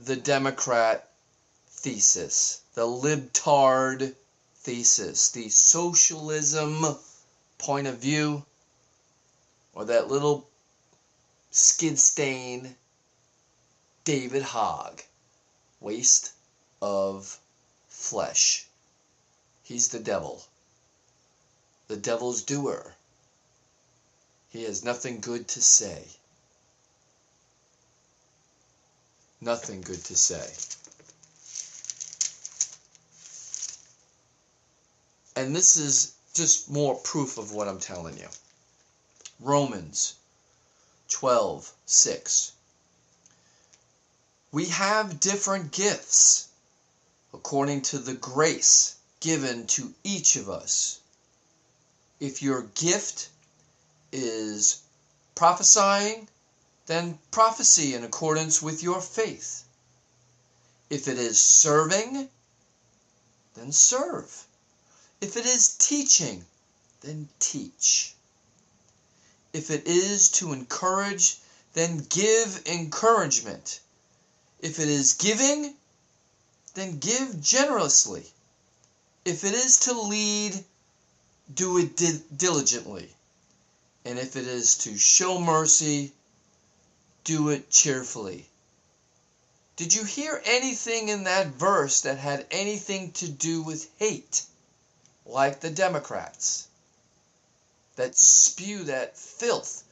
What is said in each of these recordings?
the Democrat thesis, the libtard thesis, the socialism point of view, or that little skid stain David Hogg, waste of flesh. He's the devil, the devil's doer. He has nothing good to say. Nothing good to say. And this is just more proof of what I'm telling you. Romans 12:6. We have different gifts according to the grace given to each of us. If your gift is prophesying, then prophecy in accordance with your faith. If it is serving, then serve. If it is teaching, then teach. If it is to encourage, then give encouragement. If it is giving, then give generously. If it is to lead, do it diligently. And if it is to show mercy, do it cheerfully. Did you hear anything in that verse that had anything to do with hate? Like the Democrats that spew that filth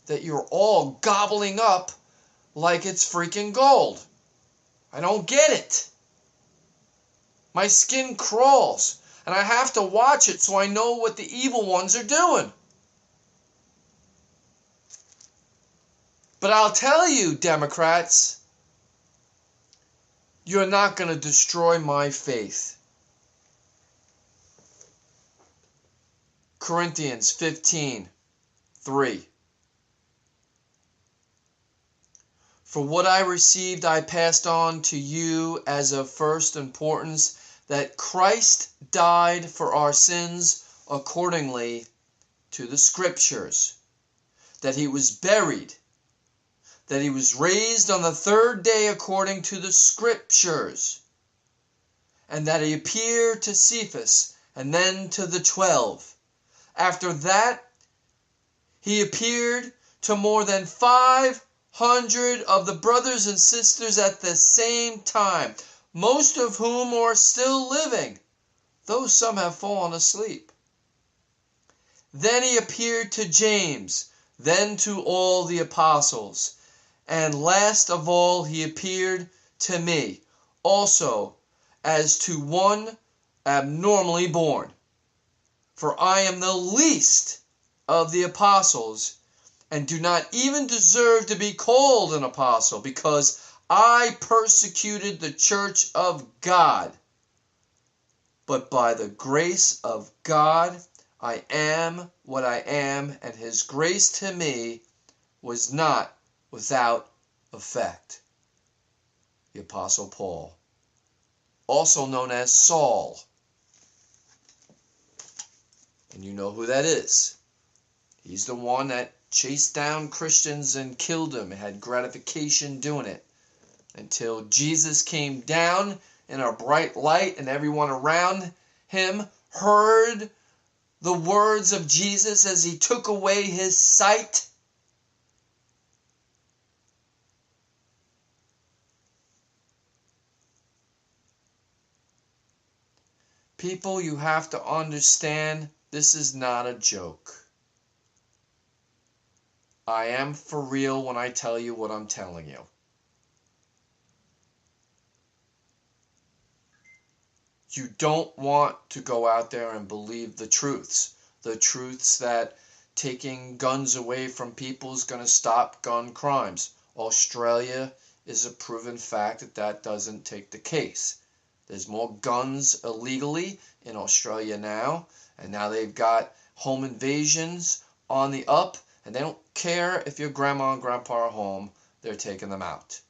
that you're all gobbling up like it's freaking gold. I don't get it. My skin crawls, and I have to watch it so I know what the evil ones are doing. But I'll tell you, Democrats, you're not going to destroy my faith. Corinthians 15:3. For what I received I passed on to you as of first importance, that Christ died for our sins accordingly to the Scriptures, that he was buried, that he was raised on the third day according to the Scriptures, and that he appeared to Cephas and then to the 12. After that, he appeared to more than 500 of the brothers and sisters at the same time, most of whom are still living, though some have fallen asleep. Then he appeared to James, then to all the apostles, and last of all he appeared to me, also as to one abnormally born. For I am the least of the apostles, and do not even deserve to be called an apostle, because I persecuted the church of God. But by the grace of God, I am what I am, and his grace to me was not without effect. The Apostle Paul, also known as Saul. And you know who that is. He's the one that chased down Christians and killed them and had gratification doing it. Until Jesus came down in a bright light and everyone around him heard the words of Jesus as he took away his sight. People, you have to understand, this is not a joke. I am for real when I tell you what I'm telling you. You don't want to go out there and believe the truths that taking guns away from people is going to stop gun crimes. Australia is a proven fact that that doesn't take the case. There's more guns illegally in Australia now, and now they've got home invasions on the up, and they don't care if your grandma and grandpa are home, they're taking them out.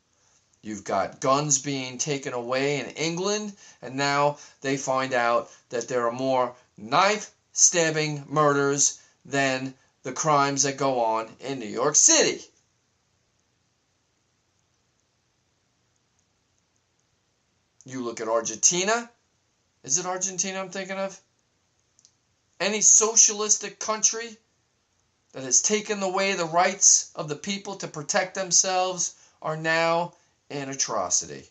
You've got guns being taken away in England, and now they find out that there are more knife-stabbing murders than the crimes that go on in New York City. You look at Argentina. Is it Argentina I'm thinking of? Any socialistic country that has taken away the rights of the people to protect themselves are now an atrocity.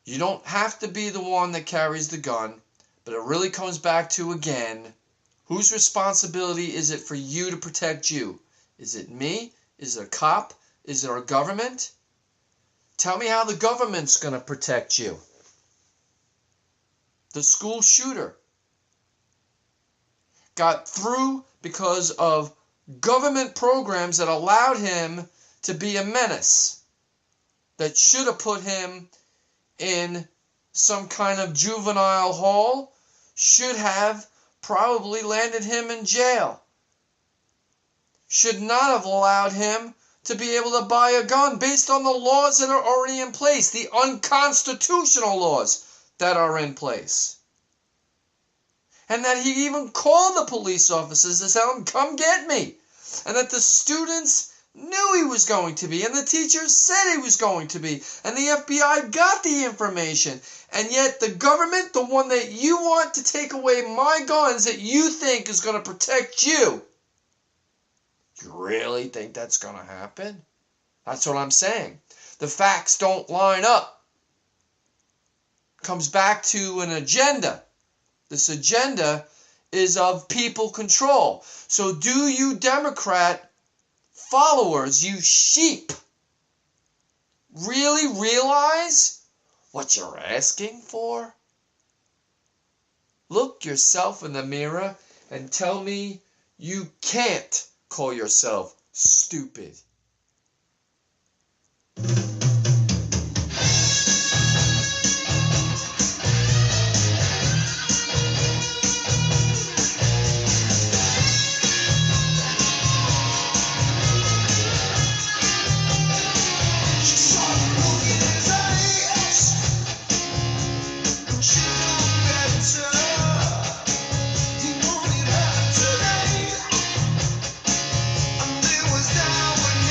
You don't have to be the one that carries the gun, but it really comes back to, again, whose responsibility is it for you to protect you? Is it me? Is it a cop? Is it our government? Tell me how the government's going to protect you. The school shooter got through because of government programs that allowed him to be a menace, that should have put him in some kind of juvenile hall, should have probably landed him in jail, should not have allowed him to be able to buy a gun based on the laws that are already in place, the unconstitutional laws that are in place. And that he even called the police officers to tell them, come get me. And that the students knew he was going to be, and the teachers said he was going to be, and the FBI got the information. And yet the government, the one that you want to take away my guns that you think is going to protect you, you really think that's going to happen? That's what I'm saying. The facts don't line up. Comes back to an agenda. This agenda is of people control. So do you Democrat followers, you sheep, really realize what you're asking for? Look yourself in the mirror and tell me you can't call yourself stupid. Was down when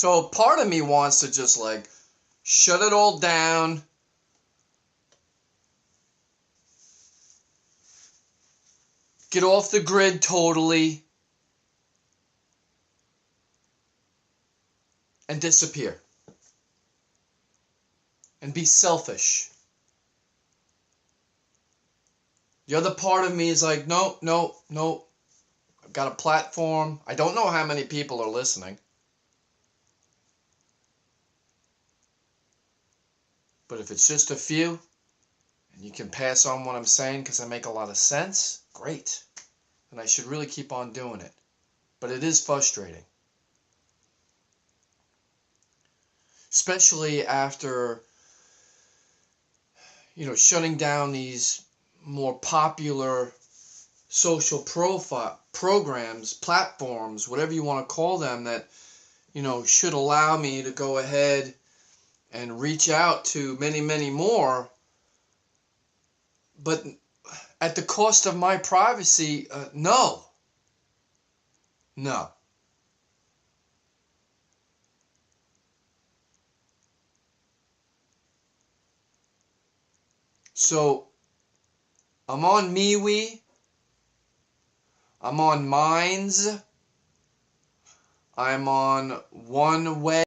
So part of me wants to just like shut it all down, get off the grid totally, and disappear. And be selfish. The other part of me is like, no. I've got a platform. I don't know how many people are listening. But if it's just a few, and you can pass on what I'm saying because I make a lot of sense, great. And I should really keep on doing it. But it is frustrating. Especially after, shutting down these more popular social programs, platforms, whatever you want to call them, that, should allow me to go ahead and reach out to many, many more, but at the cost of my privacy, no. So, I'm on MeWe, I'm on Minds, I'm on One Way.